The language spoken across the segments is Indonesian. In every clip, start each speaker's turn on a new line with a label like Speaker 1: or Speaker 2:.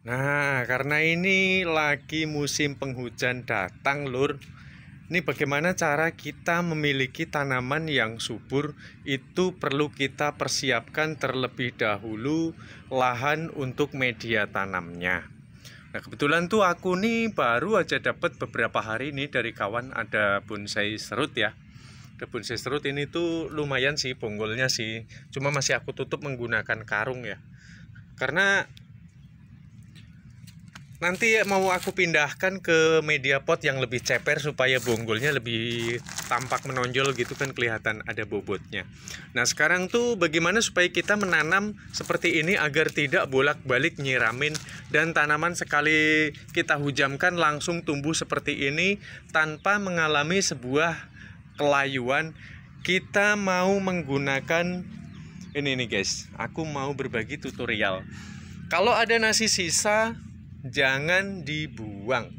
Speaker 1: Nah, karena ini lagi musim penghujan datang, Lur. Ini bagaimana cara kita memiliki tanaman yang subur, itu perlu kita persiapkan terlebih dahulu lahan untuk media tanamnya. Nah, kebetulan tuh aku nih baru aja dapat beberapa hari ini dari kawan, ada bonsai serut ya. Ada bonsai serut ini tuh lumayan sih bonggolnya sih. Cuma masih aku tutup menggunakan karung ya. Karena nanti mau aku pindahkan ke media pot yang lebih ceper supaya bonggolnya lebih tampak menonjol gitu kan, kelihatan ada bobotnya. Nah, sekarang tuh bagaimana supaya kita menanam seperti ini agar tidak bolak-balik nyiramin dan tanaman sekali kita hujamkan langsung tumbuh seperti ini tanpa mengalami sebuah kelayuan. Kita mau menggunakan ini nih guys, aku mau berbagi tutorial. Kalau ada nasi sisa jangan dibuang.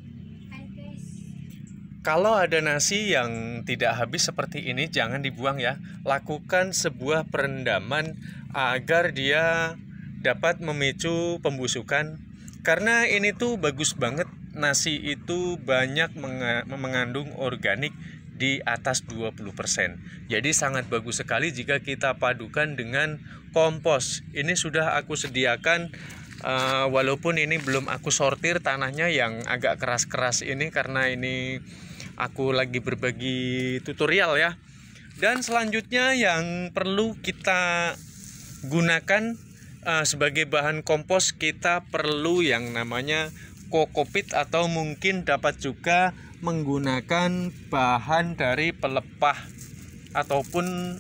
Speaker 1: Kalau ada nasi yang tidak habis seperti ini jangan dibuang ya. Lakukan sebuah perendaman agar dia dapat memicu pembusukan. Karena ini tuh bagus banget, nasi itu banyak mengandung organik di atas 20%. Jadi sangat bagus sekali jika kita padukan dengan kompos. Ini sudah aku sediakan. Walaupun ini belum aku sortir tanahnya yang agak keras-keras ini, karena ini aku lagi berbagi tutorial ya. Dan selanjutnya yang perlu kita gunakan sebagai bahan kompos, kita perlu yang namanya kokopit, atau mungkin dapat juga menggunakan bahan dari pelepah ataupun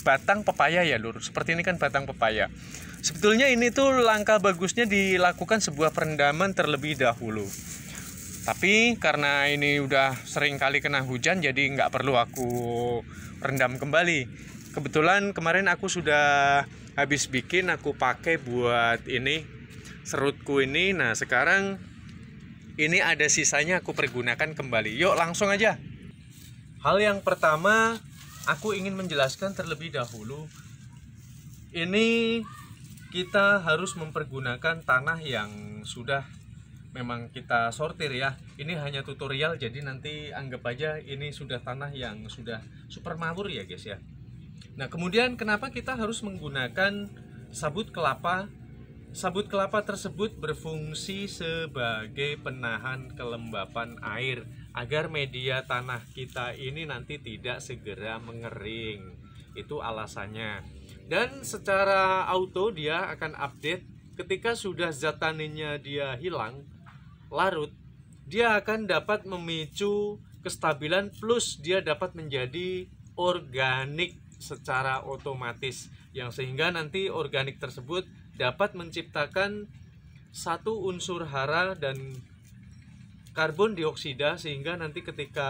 Speaker 1: batang pepaya ya Lur. Seperti ini kan batang pepaya. Sebetulnya ini tuh langkah bagusnya dilakukan sebuah perendaman terlebih dahulu. Tapi karena ini udah sering kali kena hujan, jadi nggak perlu aku rendam kembali. Kebetulan kemarin aku sudah habis bikin, aku pakai buat ini serutku ini. Nah, sekarang ini ada sisanya, aku pergunakan kembali. Yuk langsung aja. Hal yang pertama, aku ingin menjelaskan terlebih dahulu. Ini kita harus mempergunakan tanah yang sudah memang kita sortir ya. Ini hanya tutorial, jadi nanti anggap aja ini sudah tanah yang sudah super mawur ya guys ya. Nah, kemudian kenapa kita harus menggunakan sabut kelapa? Sabut kelapa tersebut berfungsi sebagai penahan kelembapan air agar media tanah kita ini nanti tidak segera mengering. Itu alasannya. Dan secara auto dia akan update ketika sudah zat taninnya dia hilang, larut, dia akan dapat memicu kestabilan, plus dia dapat menjadi organik secara otomatis, yang sehingga nanti organik tersebut dapat menciptakan satu unsur hara dan karbon dioksida, sehingga nanti ketika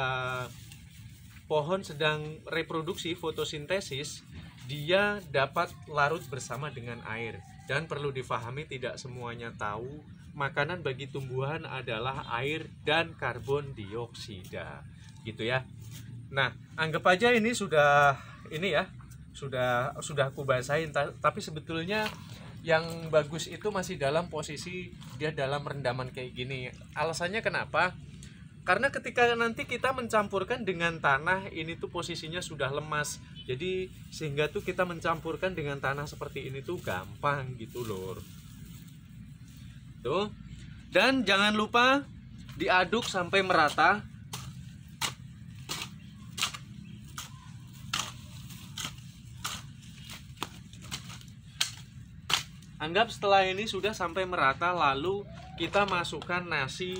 Speaker 1: pohon sedang reproduksi fotosintesis, dia dapat larut bersama dengan air. Dan perlu difahami, tidak semuanya tahu makanan bagi tumbuhan adalah air dan karbon dioksida, gitu ya. Nah, anggap aja ini sudah ini ya, sudah aku basahin, tapi sebetulnya yang bagus itu masih dalam posisi dia dalam rendaman kayak gini. Alasannya kenapa? Karena ketika nanti kita mencampurkan dengan tanah, ini tuh posisinya sudah lemas. Jadi sehingga tuh kita mencampurkan dengan tanah seperti ini tuh gampang gitu Lur. Tuh. Dan jangan lupa diaduk sampai merata. Anggap setelah ini sudah sampai merata, lalu kita masukkan nasi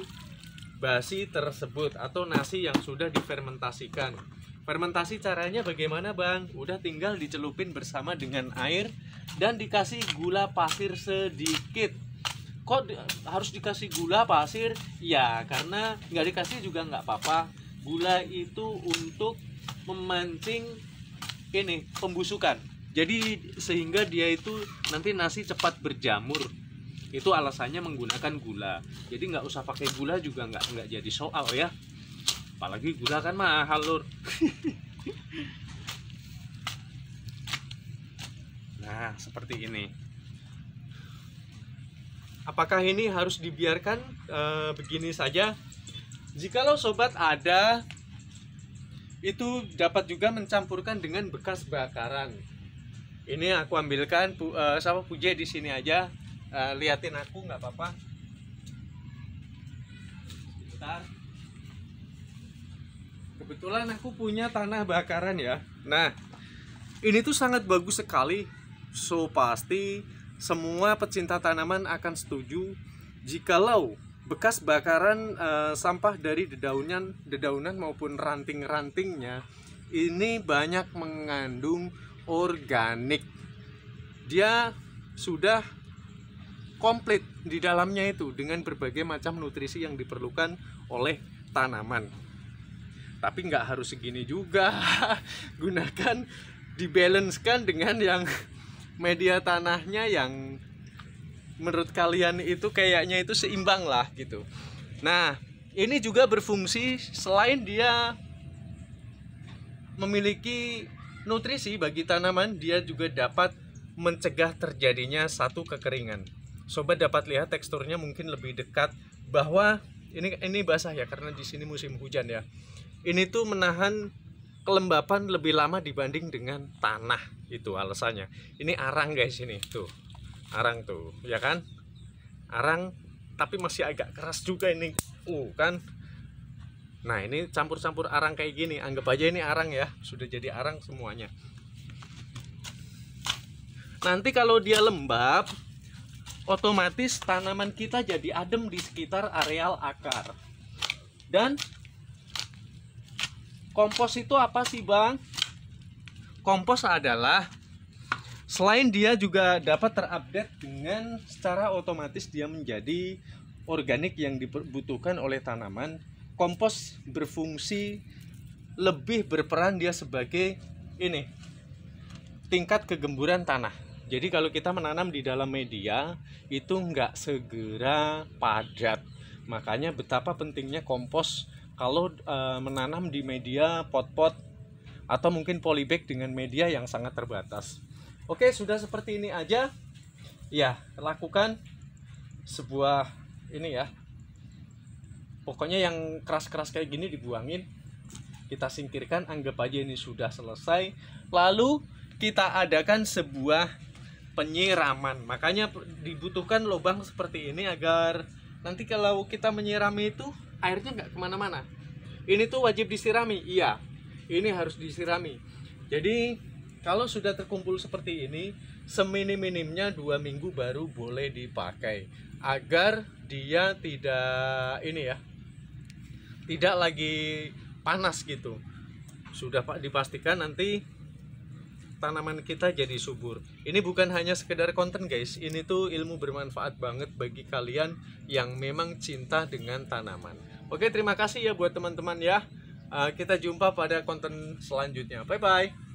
Speaker 1: basi tersebut atau nasi yang sudah difermentasikan. Fermentasi caranya bagaimana Bang? Udah tinggal dicelupin bersama dengan air dan dikasih gula pasir sedikit. Kok harus dikasih gula pasir? Ya karena nggak dikasih juga nggak apa-apa. Gula itu untuk memancing ini pembusukan. Jadi sehingga dia itu nanti nasi cepat berjamur. Itu alasannya menggunakan gula. Jadi nggak usah pakai gula juga nggak jadi soal ya. Apalagi gula kan mahal Lur. Nah seperti ini. Apakah ini harus dibiarkan begini saja? Jikalau sobat ada, itu dapat juga mencampurkan dengan bekas bakaran. Ini aku ambilkan, sama Puje di sini aja, liatin aku nggak apa-apa. Sebentar. Kebetulan aku punya tanah bakaran ya. Nah, ini tuh sangat bagus sekali. So pasti semua pecinta tanaman akan setuju jikalau bekas bakaran sampah dari dedaunan maupun ranting-rantingnya ini banyak mengandung organik. Dia sudah komplit di dalamnya itu dengan berbagai macam nutrisi yang diperlukan oleh tanaman. Tapi nggak harus segini juga. Gunakan, dibalancekan dengan yang media tanahnya yang menurut kalian itu kayaknya itu seimbang lah gitu. Nah, ini juga berfungsi selain dia memiliki nutrisi bagi tanaman, dia juga dapat mencegah terjadinya satu kekeringan. Sobat dapat lihat teksturnya mungkin lebih dekat, bahwa ini basah ya karena di sini musim hujan ya. Ini tuh menahan kelembapan lebih lama dibanding dengan tanah, itu alasannya. Ini arang guys, ini tuh arang tuh ya kan, arang tapi masih agak keras juga ini kan. Nah, ini campur-campur arang kayak gini, anggap aja ini arang ya, sudah jadi arang semuanya. Nanti kalau dia lembab, otomatis tanaman kita jadi adem di sekitar areal akar. Dan kompos itu apa sih Bang? Kompos adalah selain dia juga dapat terupdate dengan secara otomatis dia menjadi organik yang dibutuhkan oleh tanaman, kompos berfungsi lebih berperan dia sebagai ini, tingkat kegemburan tanah. Jadi kalau kita menanam di dalam media itu nggak segera padat. Makanya betapa pentingnya kompos kalau menanam di media pot-pot atau mungkin polybag dengan media yang sangat terbatas. Oke, sudah seperti ini aja. Ya, lakukan sebuah ini ya. Pokoknya yang keras-keras kayak gini dibuangin. Kita singkirkan, anggap aja ini sudah selesai. Lalu kita adakan sebuah penyiraman. Makanya dibutuhkan lubang seperti ini agar nanti kalau kita menyirami itu airnya nggak kemana-mana. Ini tuh wajib disirami, iya. Ini harus disirami. Jadi kalau sudah terkumpul seperti ini, seminim-minimnya 2 minggu baru boleh dipakai agar dia tidak ini ya, tidak lagi panas gitu. Sudah dipastikan nanti tanaman kita jadi subur. Ini bukan hanya sekedar konten guys, ini tuh ilmu bermanfaat banget bagi kalian yang memang cinta dengan tanaman. Oke, terima kasih ya buat teman-teman ya. Kita jumpa pada konten selanjutnya. Bye bye.